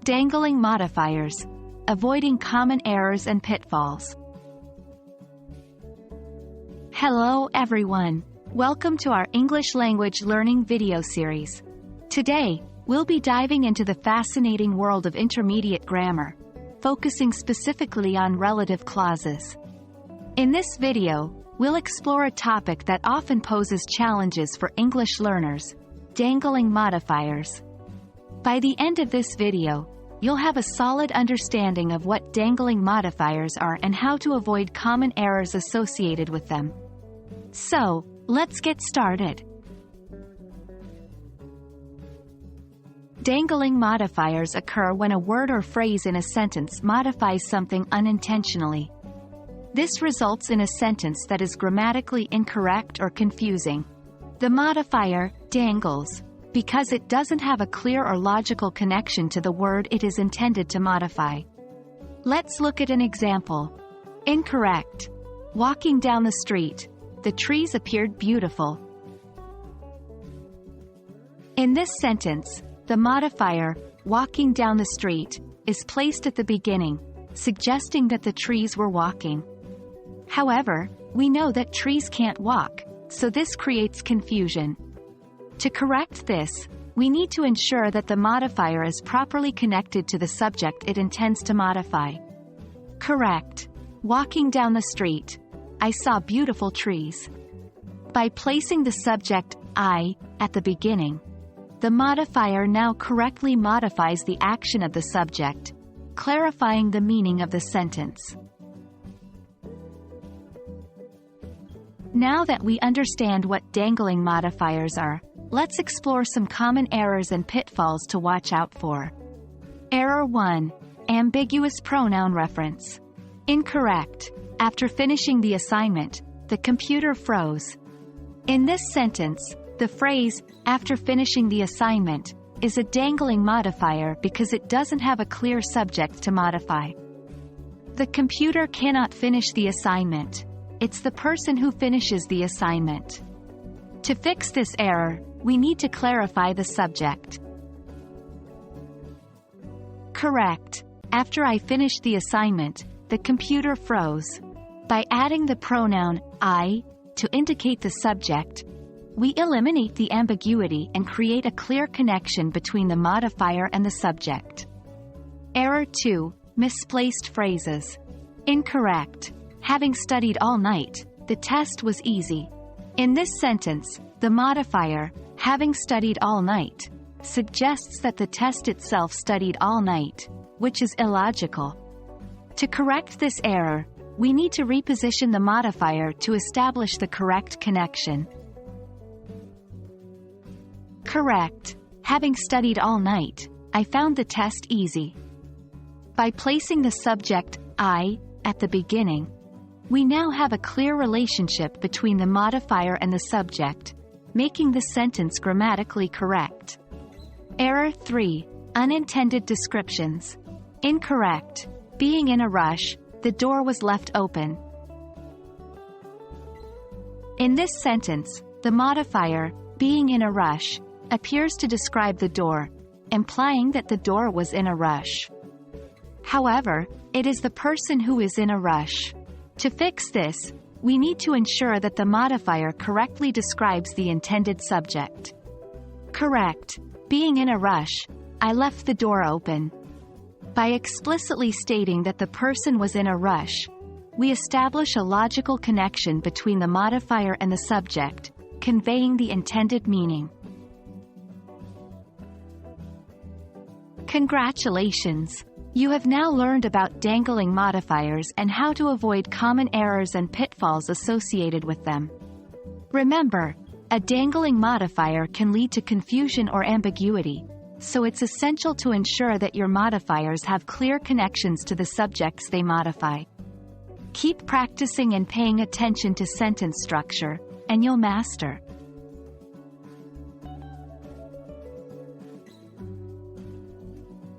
Dangling modifiers. Avoiding common errors and pitfalls. Hello everyone. Welcome to our English language learning video series. Today, we'll be diving into the fascinating world of intermediate grammar, focusing specifically on relative clauses. In this video, we'll explore a topic that often poses challenges for English learners: dangling modifiers. By the end of this video, you'll have a solid understanding of what dangling modifiers are and how to avoid common errors associated with them. So, let's get started. Dangling modifiers occur when a word or phrase in a sentence modifies something unintentionally. This results in a sentence that is grammatically incorrect or confusing. The modifier dangles because it doesn't have a clear or logical connection to the word it is intended to modify. Let's look at an example. Incorrect. Walking down the street, the trees appeared beautiful. In this sentence, the modifier, walking down the street, is placed at the beginning, suggesting that the trees were walking. However, we know that trees can't walk, so this creates confusion. To correct this, we need to ensure that the modifier is properly connected to the subject it intends to modify. Correct. Walking down the street, I saw beautiful trees. By placing the subject, I, at the beginning, the modifier now correctly modifies the action of the subject, clarifying the meaning of the sentence. Now that we understand what dangling modifiers are, let's explore some common errors and pitfalls to watch out for. Error 1. Ambiguous pronoun reference. Incorrect. After finishing the assignment, the computer froze. In this sentence, the phrase, after finishing the assignment, is a dangling modifier because it doesn't have a clear subject to modify. The computer cannot finish the assignment. It's the person who finishes the assignment. To fix this error, we need to clarify the subject. Correct. After I finished the assignment, the computer froze. By adding the pronoun I to indicate the subject, we eliminate the ambiguity and create a clear connection between the modifier and the subject. Error 2. Misplaced phrases. Incorrect. Having studied all night, the test was easy. In this sentence, the modifier, having studied all night, suggests that the test itself studied all night, which is illogical. To correct this error, we need to reposition the modifier to establish the correct connection. Correct. Having studied all night, I found the test easy. By placing the subject, I, at the beginning, we now have a clear relationship between the modifier and the subject, making the sentence grammatically correct. Error 3. Unintended descriptions. Incorrect. Being in a rush, the door was left open. In this sentence, the modifier, being in a rush, appears to describe the door, implying that the door was in a rush. However, it is the person who is in a rush. To fix this, we need to ensure that the modifier correctly describes the intended subject. Correct. Being in a rush, I left the door open. By explicitly stating that the person was in a rush, we establish a logical connection between the modifier and the subject, conveying the intended meaning. Congratulations! You have now learned about dangling modifiers and how to avoid common errors and pitfalls associated with them. Remember, a dangling modifier can lead to confusion or ambiguity, so it's essential to ensure that your modifiers have clear connections to the subjects they modify. Keep practicing and paying attention to sentence structure, and you'll master